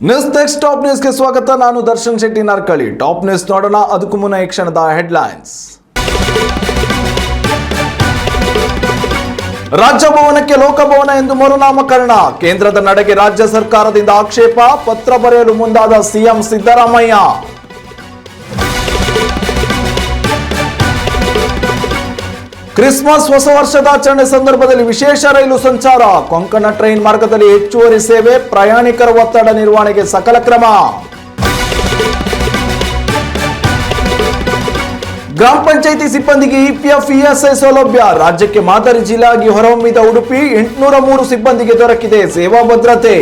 News next top ನ್ಯೂಸ್ಗೆ ಸ್ವಾಗತ. ನಾನು ದರ್ಶನ್ ಶೆಟ್ಟಿ ನಾರ್ಕಳಿ. ಟಾಪ್ ನ್ಯೂಸ್ ನೋಡೋಣ. ಅದಕ್ಕೂ ಮುನ್ನ ಈ ಕ್ಷಣದ ಹೆಡ್ಲೈನ್ಸ್. ರಾಜಭವನಕ್ಕೆ ಲೋಕಭವನ ಎಂದು ಮರುನಾಮಕರಣ. ಕೇಂದ್ರದ ನಡೆಗೆ ರಾಜ್ಯ ಸರ್ಕಾರದಿಂದ ಆಕ್ಷೇಪ. ಪತ್ರ ಬರೆಯಲು ಮುಂದಾದ ಸಿಎಂ ಸಿದ್ದರಾಮಯ್ಯ. ಕ್ರಿಸ್ಮಸ್ ಹೊಸ ವರ್ಷದಾಚರಣೆ ಸಂದರ್ಭದಲ್ಲಿ ವಿಶೇಷ ರೈಲು ಸಂಚಾರ. ಕೊಂಕಣ ಟ್ರೈನ್ ಮಾರ್ಗದಲ್ಲಿ ಹೆಚ್ಚುವರಿ ಸೇವೆ. ಪ್ರಯಾಣಿಕರ ಒತ್ತಡ ನಿರ್ವಹಣೆಗೆ ಸಕಲ ಕ್ರಮ. ಗ್ರಾಮ ಪಂಚಾಯಿತಿ ಸಿಬ್ಬಂದಿಗೆ ಇಪಿಎಫ್ ಇಎಸ್ಐ ಸೌಲಭ್ಯ. ರಾಜ್ಯಕ್ಕೆ ಮಾದರಿ ಜಿಲ್ಲೆಯಾಗಿ ಹೊರಹೊಮ್ಮಿದ ಉಡುಪಿ. 803 ಸಿಬ್ಬಂದಿಗೆ ದೊರಕಿದೆ ಸೇವಾ ಭದ್ರತೆ.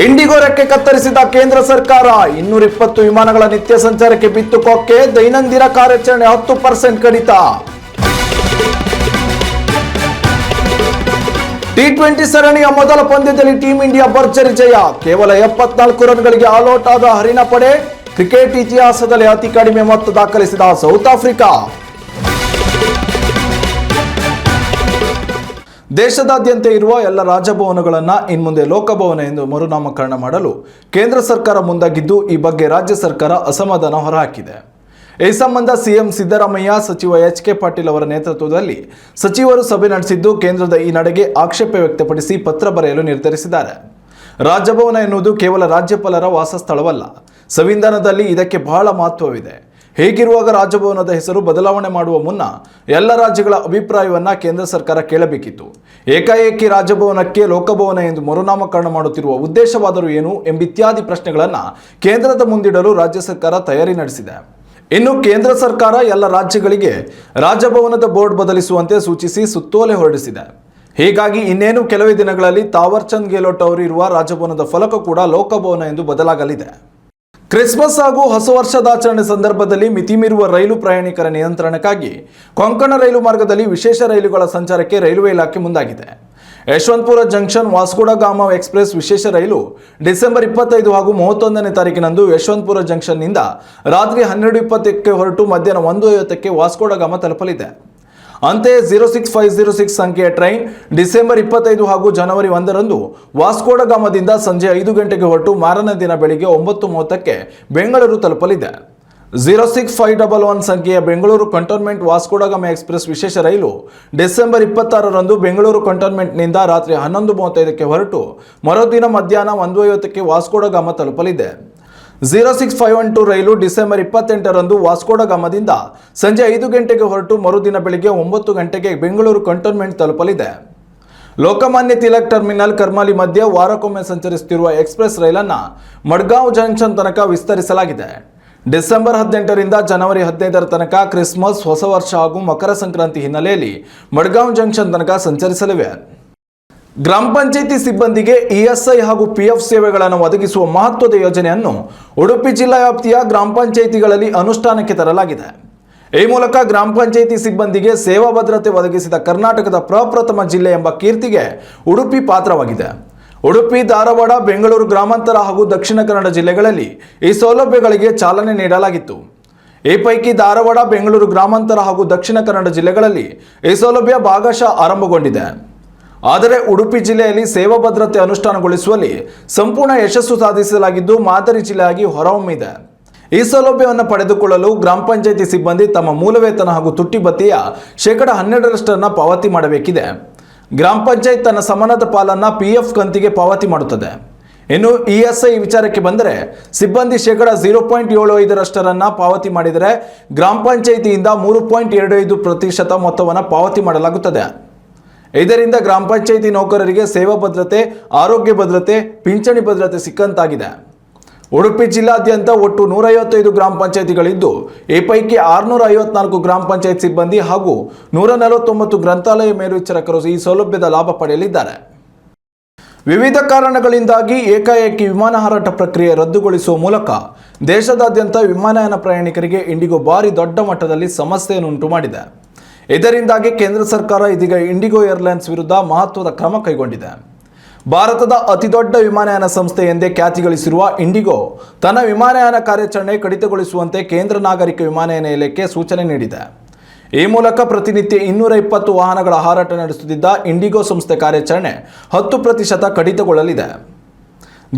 ಇಂಡಿಗೋ ರೆಕ್ಕೆ ಕತ್ತರಿಸಿದ ಕೇಂದ್ರ ಸರ್ಕಾರ. 220 ವಿಮಾನಗಳ ನಿತ್ಯ ಸಂಚಾರಕ್ಕೆ ಬಿತ್ತು ಕೊಕ್ಕೆ. ದೈನಂದಿನ ಕಾರ್ಯಾಚರಣೆ 10% ಕಡಿತ. ಟಿ20 ಸರಣಿಯ ಮೊದಲ ಪಂದ್ಯದಲ್ಲಿ ಟೀಂ ಇಂಡಿಯಾ ಭರ್ಜರಿ ಜಯ. ಕೇವಲ 74 ರನ್ಗಳಿಗೆ ಆಲ್ಔಟ್ ಆದ ಹರಿಣ ಪಡೆ. ಕ್ರಿಕೆಟ್ ಇತಿಹಾಸದಲ್ಲಿ ಅತಿ ಕಡಿಮೆ ಮೊತ್ತ ದಾಖಲಿಸಿದ ಸೌತ್ ಆಫ್ರಿಕಾ. ದೇಶದಾದ್ಯಂತ ಇರುವ ಎಲ್ಲ ರಾಜಭವನಗಳನ್ನು ಇನ್ಮುಂದೆ ಲೋಕಭವನ ಎಂದು ಮರುನಾಮಕರಣ ಮಾಡಲು ಕೇಂದ್ರ ಸರ್ಕಾರ ಮುಂದಾಗಿದ್ದು, ಈ ಬಗ್ಗೆ ರಾಜ್ಯ ಸರ್ಕಾರ ಅಸಮಾಧಾನ ಹೊರಹಾಕಿದೆ. ಈ ಸಂಬಂಧ ಸಿಎಂ ಸಿದ್ದರಾಮಯ್ಯ, ಸಚಿವ ಎಚ್.ಕೆ. ಪಾಟೀಲ್ ಅವರ ನೇತೃತ್ವದಲ್ಲಿ ಸಚಿವರು ಸಭೆ ನಡೆಸಿದ್ದು, ಕೇಂದ್ರದ ಈ ನಡೆಗೆ ಆಕ್ಷೇಪ ವ್ಯಕ್ತಪಡಿಸಿ ಪತ್ರ ಬರೆಯಲು ನಿರ್ಧರಿಸಿದ್ದಾರೆ. ರಾಜಭವನ ಎನ್ನುವುದು ಕೇವಲ ರಾಜ್ಯಪಾಲರ ವಾಸಸ್ಥಳವಲ್ಲ. ಸಂವಿಧಾನದಲ್ಲಿ ಇದಕ್ಕೆ ಬಹಳ ಮಹತ್ವವಿದೆ. ಹೀಗಿರುವಾಗ ರಾಜಭವನದ ಹೆಸರು ಬದಲಾವಣೆ ಮಾಡುವ ಮುನ್ನ ಎಲ್ಲ ರಾಜ್ಯಗಳ ಅಭಿಪ್ರಾಯವನ್ನ ಕೇಂದ್ರ ಸರ್ಕಾರ ಕೇಳಬೇಕಿತ್ತು. ಏಕಾಏಕಿ ರಾಜಭವನಕ್ಕೆ ಲೋಕಭವನ ಎಂದು ಮರುನಾಮಕರಣ ಮಾಡುತ್ತಿರುವ ಉದ್ದೇಶವಾದರೂ ಏನು ಎಂಬಿತ್ಯಾದಿ ಪ್ರಶ್ನೆಗಳನ್ನು ಕೇಂದ್ರದ ಮುಂದಿಡಲು ರಾಜ್ಯ ಸರ್ಕಾರ ತಯಾರಿ ನಡೆಸಿದೆ. ಇನ್ನು ಕೇಂದ್ರ ಸರ್ಕಾರ ಎಲ್ಲ ರಾಜ್ಯಗಳಿಗೆ ರಾಜಭವನದ ಬೋರ್ಡ್ ಬದಲಿಸುವಂತೆ ಸೂಚಿಸಿ ಸುತ್ತೋಲೆ ಹೊರಡಿಸಿದೆ. ಹೀಗಾಗಿ ಇನ್ನೇನು ಕೆಲವೇ ದಿನಗಳಲ್ಲಿ ತಾವರ್ ಚಂದ್ ಗೆಹ್ಲೋಟ್ ಅವರು ಇರುವ ರಾಜಭವನದ ಫಲಕ ಕೂಡ ಲೋಕಭವನ ಎಂದು ಬದಲಾಗಲಿದೆ. ಕ್ರಿಸ್ಮಸ್ ಹಾಗೂ ಹೊಸ ವರ್ಷದಾಚರಣೆ ಸಂದರ್ಭದಲ್ಲಿ ಮಿತಿಮೀರುವ ರೈಲು ಪ್ರಯಾಣಿಕರ ನಿಯಂತ್ರಣಕ್ಕಾಗಿ ಕೊಂಕಣ ರೈಲು ಮಾರ್ಗದಲ್ಲಿ ವಿಶೇಷ ರೈಲುಗಳ ಸಂಚಾರಕ್ಕೆ ರೈಲ್ವೆ ಇಲಾಖೆ ಮುಂದಾಗಿದೆ. ಯಶವಂತಪುರ ಜಂಕ್ಷನ್ ವಾಸ್ಕೋಡ ಗಾಮ ಎಕ್ಸ್ಪ್ರೆಸ್ ವಿಶೇಷ ರೈಲು ಡಿಸೆಂಬರ್ 25 ಹಾಗೂ 31ನೇ ತಾರೀಕಿನಂದು ಯಶವಂತಪುರ ಜಂಕ್ಷನ್ನಿಂದ ರಾತ್ರಿ 12:20ಕ್ಕೆ ಹೊರಟು ಮಧ್ಯಾಹ್ನ 1:50ಕ್ಕೆ ವಾಸ್ಕೋಡ ಗಾಮ ತಲುಪಲಿದೆ. ಅಂತೆಯೇ 06506 ಸಂಖ್ಯೆಯ ಟ್ರೈನ್ ಡಿಸೆಂಬರ್ 25 ಹಾಗೂ ಜನವರಿ 1ರಂದು ವಾಸ್ಕೋಡ ಗಾಮದಿಂದ ಸಂಜೆ 5 ಗಂಟೆಗೆ ಹೊರಟು ಮಾರನೇ ದಿನ ಬೆಳಿಗ್ಗೆ 9:30ಕ್ಕೆ ಬೆಂಗಳೂರು ತಲುಪಲಿದೆ. 06511 ಸಂಖ್ಯೆಯ ಬೆಂಗಳೂರು ಕಂಟೋನ್ಮೆಂಟ್ ವಾಸ್ಕೋಡ ಗಾಮ ಎಕ್ಸ್ಪ್ರೆಸ್ ವಿಶೇಷ ರೈಲು ಡಿಸೆಂಬರ್ 26ರಂದು ಬೆಂಗಳೂರು ಕಂಟೋನ್ಮೆಂಟ್ನಿಂದ ರಾತ್ರಿ 11:35ಕ್ಕೆ ಹೊರಟು ಮರುದಿನ ಮಧ್ಯಾಹ್ನ 1:50ಕ್ಕೆ ವಾಸ್ಕೋಡ ಗಾಮ ತಲುಪಲಿದೆ. 06512 ರೈಲು ಡಿಸೆಂಬರ್ 28ರಂದು ವಾಸ್ಕೋಡ ಗಾಮದಿಂದ ಸಂಜೆ 5 ಗಂಟೆಗೆ ಹೊರಟು ಮರುದಿನ ಬೆಳಿಗ್ಗೆ 9 ಗಂಟೆಗೆ ಬೆಂಗಳೂರು ಕಂಟೋನ್ಮೆಂಟ್ ತಲುಪಲಿದೆ. ಲೋಕಮಾನ್ಯ ತಿಲಕ್ ಟರ್ಮಿನಲ್ ಕರ್ಮಾಲಿ ಮಧ್ಯೆ ವಾರಕ್ಕೊಮ್ಮೆ ಸಂಚರಿಸುತ್ತಿರುವ ಎಕ್ಸ್ಪ್ರೆಸ್ ರೈಲನ್ನು ಮಡ್ಗಾಂವ್ ಜಂಕ್ಷನ್ ತನಕ ವಿಸ್ತರಿಸಲಾಗಿದೆ. ಡಿಸೆಂಬರ್ 18ರಿಂದ ಜನವರಿ 15ರ ತನಕ ಕ್ರಿಸ್ಮಸ್, ಹೊಸ ವರ್ಷ ಹಾಗೂ ಮಕರ ಸಂಕ್ರಾಂತಿ ಹಿನ್ನೆಲೆಯಲ್ಲಿ ಮಡ್ಗಾಂವ್ ಜಂಕ್ಷನ್ ತನಕ ಸಂಚರಿಸಲಿವೆ. ಗ್ರಾಮ ಪಂಚಾಯಿತಿ ಸಿಬ್ಬಂದಿಗೆ ಇಎಸ್ಐ ಹಾಗೂ ಪಿಎಫ್ ಸೇವೆಗಳನ್ನು ಒದಗಿಸುವ ಮಹತ್ವದ ಯೋಜನೆಯನ್ನು ಉಡುಪಿ ಜಿಲ್ಲಾ ವ್ಯಾಪ್ತಿಯ ಗ್ರಾಮ ಪಂಚಾಯಿತಿಗಳಲ್ಲಿ ಅನುಷ್ಠಾನಕ್ಕೆ ತರಲಾಗಿದೆ. ಈ ಮೂಲಕ ಗ್ರಾಮ ಪಂಚಾಯಿತಿ ಸಿಬ್ಬಂದಿಗೆ ಸೇವಾ ಭದ್ರತೆ ಒದಗಿಸಿದ ಕರ್ನಾಟಕದ ಪ್ರಪ್ರಥಮ ಜಿಲ್ಲೆ ಎಂಬ ಕೀರ್ತಿಗೆ ಉಡುಪಿ ಪಾತ್ರವಾಗಿದೆ. ಉಡುಪಿ, ಧಾರವಾಡ, ಬೆಂಗಳೂರು ಗ್ರಾಮಾಂತರ ಹಾಗೂ ದಕ್ಷಿಣ ಕನ್ನಡ ಜಿಲ್ಲೆಗಳಲ್ಲಿ ಈ ಸೌಲಭ್ಯಗಳಿಗೆ ಚಾಲನೆ ನೀಡಲಾಗಿತ್ತು. ಈ ಪೈಕಿ ಧಾರವಾಡ, ಬೆಂಗಳೂರು ಗ್ರಾಮಾಂತರ ಹಾಗೂ ದಕ್ಷಿಣ ಕನ್ನಡ ಜಿಲ್ಲೆಗಳಲ್ಲಿ ಈ ಸೌಲಭ್ಯ ಭಾಗಶಃ ಆರಂಭಗೊಂಡಿದೆ. ಆದರೆ ಉಡುಪಿ ಜಿಲ್ಲೆಯಲ್ಲಿ ಸೇವಾ ಭದ್ರತೆ ಅನುಷ್ಠಾನಗೊಳಿಸುವಲ್ಲಿ ಸಂಪೂರ್ಣ ಯಶಸ್ಸು ಸಾಧಿಸಲಾಗಿದ್ದು, ಮಾದರಿ ಜಿಲ್ಲೆಯಾಗಿ ಹೊರಹೊಮ್ಮಿದೆ. ಈ ಸೌಲಭ್ಯವನ್ನು ಪಡೆದುಕೊಳ್ಳಲು ಗ್ರಾಮ ಪಂಚಾಯಿತಿ ಸಿಬ್ಬಂದಿ ತಮ್ಮ ಮೂಲ ವೇತನ ಹಾಗೂ ತುಟ್ಟಿ ಭತ್ಯೆಯ 12% ಪಾವತಿ ಮಾಡಬೇಕಿದೆ. ಗ್ರಾಮ ಪಂಚಾಯತ್ ತನ್ನ ಸಮಾನದ ಪಾಲನ್ನು ಪಿಎಫ್ ಕಂತಿಗೆ ಪಾವತಿ ಮಾಡುತ್ತದೆ. ಇನ್ನು ಇಎಸ್ಐ ವಿಚಾರಕ್ಕೆ ಬಂದರೆ ಸಿಬ್ಬಂದಿ 0.75% ಪಾವತಿ ಮಾಡಿದರೆ ಗ್ರಾಮ ಪಂಚಾಯಿತಿಯಿಂದ 3.25% ಮೊತ್ತವನ್ನು ಪಾವತಿ ಮಾಡಲಾಗುತ್ತದೆ. ಇದರಿಂದ ಗ್ರಾಮ ಪಂಚಾಯಿತಿ ನೌಕರರಿಗೆ ಸೇವಾ ಭದ್ರತೆ, ಆರೋಗ್ಯ ಭದ್ರತೆ, ಪಿಂಚಣಿ ಭದ್ರತೆ ಸಿಕ್ಕಂತಾಗಿದೆ. ಉಡುಪಿ ಜಿಲ್ಲಾದ್ಯಂತ ಒಟ್ಟು 155 ಗ್ರಾಮ ಪಂಚಾಯಿತಿಗಳಿದ್ದು, ಈ ಪೈಕಿ 654 ಗ್ರಾಮ ಪಂಚಾಯತ್ ಸಿಬ್ಬಂದಿ ಹಾಗೂ 149 ಗ್ರಂಥಾಲಯ ಮೇಲ್ವಿಚಾರಕರು ಈ ಸೌಲಭ್ಯದ ಲಾಭ ಪಡೆಯಲಿದ್ದಾರೆ. ವಿವಿಧ ಕಾರಣಗಳಿಂದಾಗಿ ಏಕಾಏಕಿ ವಿಮಾನ ಹಾರಾಟ ಪ್ರಕ್ರಿಯೆ ರದ್ದುಗೊಳಿಸುವ ಮೂಲಕ ದೇಶದಾದ್ಯಂತ ವಿಮಾನಯಾನ ಪ್ರಯಾಣಿಕರಿಗೆ ಇಂಡಿಗೋ ಭಾರಿ ದೊಡ್ಡ ಮಟ್ಟದಲ್ಲಿ ಸಮಸ್ಯೆಯನ್ನು ಉಂಟು ಮಾಡಿದೆ. ಇದರಿಂದಾಗಿ ಕೇಂದ್ರ ಸರ್ಕಾರ ಇದೀಗ ಇಂಡಿಗೋ ಏರ್ಲೈನ್ಸ್ ವಿರುದ್ಧ ಮಹತ್ವದ ಕ್ರಮ ಕೈಗೊಂಡಿದೆ. ಭಾರತದ ಅತಿದೊಡ್ಡ ವಿಮಾನಯಾನ ಸಂಸ್ಥೆ ಎಂದೇ ಖ್ಯಾತಿ ಗಳಿಸಿರುವ ಇಂಡಿಗೋ ತನ್ನ ವಿಮಾನಯಾನ ಕಾರ್ಯಾಚರಣೆ ಕಡಿತಗೊಳಿಸುವಂತೆ ಕೇಂದ್ರ ನಾಗರಿಕ ವಿಮಾನಯಾನ ಇಲಾಖೆ ಸೂಚನೆ ನೀಡಿದೆ. ಈ ಮೂಲಕ ಪ್ರತಿನಿತ್ಯ 220 ವಾಹನಗಳ ಹಾರಾಟ ನಡೆಸುತ್ತಿದ್ದ ಇಂಡಿಗೋ ಸಂಸ್ಥೆ ಕಾರ್ಯಾಚರಣೆ 10% ಕಡಿತಗೊಳ್ಳಲಿದೆ.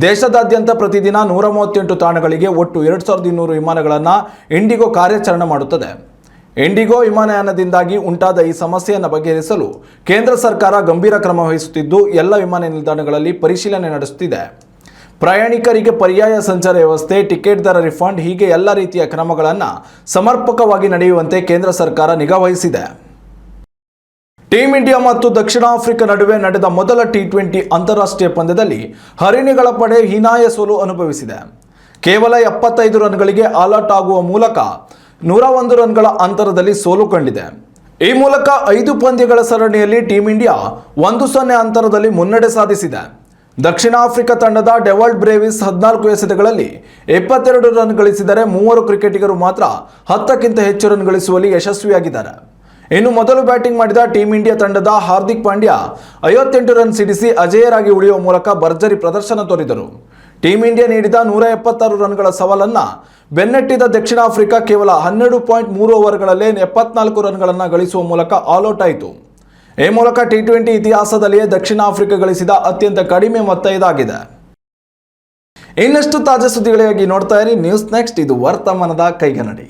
ದೇಶದಾದ್ಯಂತ ಪ್ರತಿದಿನ 138 ತಾಣಗಳಿಗೆ ಒಟ್ಟು 2200 ವಿಮಾನಗಳನ್ನು ಇಂಡಿಗೋ ಕಾರ್ಯಾಚರಣೆ ಮಾಡುತ್ತದೆ. ಇಂಡಿಗೋ ವಿಮಾನಯಾನದಿಂದಾಗಿ ಉಂಟಾದ ಈ ಸಮಸ್ಯೆಯನ್ನು ಬಗೆಹರಿಸಲು ಕೇಂದ್ರ ಸರ್ಕಾರ ಗಂಭೀರ ಕ್ರಮ ವಹಿಸುತ್ತಿದ್ದು ಎಲ್ಲ ವಿಮಾನ ನಿಲ್ದಾಣಗಳಲ್ಲಿ ಪರಿಶೀಲನೆ ನಡೆಸುತ್ತಿದೆ. ಪ್ರಯಾಣಿಕರಿಗೆ ಪರ್ಯಾಯ ಸಂಚಾರ ವ್ಯವಸ್ಥೆ, ಟಿಕೆಟ್ ದರ ರಿಫಂಡ್ ಹೀಗೆ ಎಲ್ಲ ರೀತಿಯ ಕ್ರಮಗಳನ್ನು ಸಮರ್ಪಕವಾಗಿ ನಡೆಯುವಂತೆ ಕೇಂದ್ರ ಸರ್ಕಾರ ನಿಗಾ ವಹಿಸಿದೆ. ಟೀಮ್ ಇಂಡಿಯಾ ಮತ್ತು ದಕ್ಷಿಣ ಆಫ್ರಿಕಾ ನಡುವೆ ನಡೆದ ಮೊದಲ T20 ಅಂತಾರಾಷ್ಟ್ರೀಯ ಪಂದ್ಯದಲ್ಲಿ ಹರಿಣಿಗಳ ಪಡೆ ಹೀನಾಯ ಸೋಲು ಅನುಭವಿಸಿದೆ. ಕೇವಲ 75 ರನ್ಗಳಿಗೆ ಆಲ್ಔಟ್ ಆಗುವ ಮೂಲಕ 101 ರನ್ಗಳ ಅಂತರದಲ್ಲಿ ಸೋಲು ಕಂಡಿದೆ. ಈ ಮೂಲಕ 5 ಪಂದ್ಯಗಳ ಸರಣಿಯಲ್ಲಿ ಟೀಮ್ ಇಂಡಿಯಾ 1-0 ಅಂತರದಲ್ಲಿ ಮುನ್ನಡೆ ಸಾಧಿಸಿದೆ. ದಕ್ಷಿಣ ಆಫ್ರಿಕಾ ತಂಡದ ಡೆವಾಲ್ಡ್ ಬ್ರೇವಿಸ್ 14 ಎಸೆತಗಳಲ್ಲಿ 22 ರನ್ ಗಳಿಸಿದರೆ 3 ಕ್ರಿಕೆಟಿಗರು ಮಾತ್ರ 10ಕ್ಕಿಂತ ಹೆಚ್ಚು ರನ್ ಗಳಿಸುವಲ್ಲಿ ಯಶಸ್ವಿಯಾಗಿದ್ದಾರೆ. ಇನ್ನು ಮೊದಲು ಬ್ಯಾಟಿಂಗ್ ಮಾಡಿದ ಟೀಮ್ ಇಂಡಿಯಾ ತಂಡದ ಹಾರ್ದಿಕ್ ಪಾಂಡ್ಯ 58 ರನ್ ಸಿಡಿಸಿ ಅಜೇಯರಾಗಿ ಉಳಿಯುವ ಮೂಲಕ ಭರ್ಜರಿ ಪ್ರದರ್ಶನ ತೋರಿದರು. ಟೀಮ್ ಇಂಡಿಯಾ ನೀಡಿದ 176 ರನ್ಗಳ ಸವಾಲನ್ನು ಬೆನ್ನಟ್ಟಿದ ದಕ್ಷಿಣ ಆಫ್ರಿಕಾ ಕೇವಲ 12.3 ಓವರ್ಗಳಲ್ಲೇ 74 ರನ್ಗಳನ್ನು ಗಳಿಸುವ ಮೂಲಕ ಆಲ್ಔಟ್ ಆಯಿತು. ಈ ಮೂಲಕ T20 ಇತಿಹಾಸದಲ್ಲಿಯೇ ದಕ್ಷಿಣ ಆಫ್ರಿಕಾ ಗಳಿಸಿದ ಅತ್ಯಂತ ಕಡಿಮೆ ಮೊತ್ತ ಇದಾಗಿದೆ. ಇನ್ನಷ್ಟು ತಾಜಾ ಸುದ್ದಿಗಳಿಗಾಗಿ ನೋಡ್ತಾ ಇರಿ ನ್ಯೂಸ್ ನೆಕ್ಸ್ಟ್. ಇದು ವರ್ತಮಾನದ ಕೈಗನ್ನಡಿ.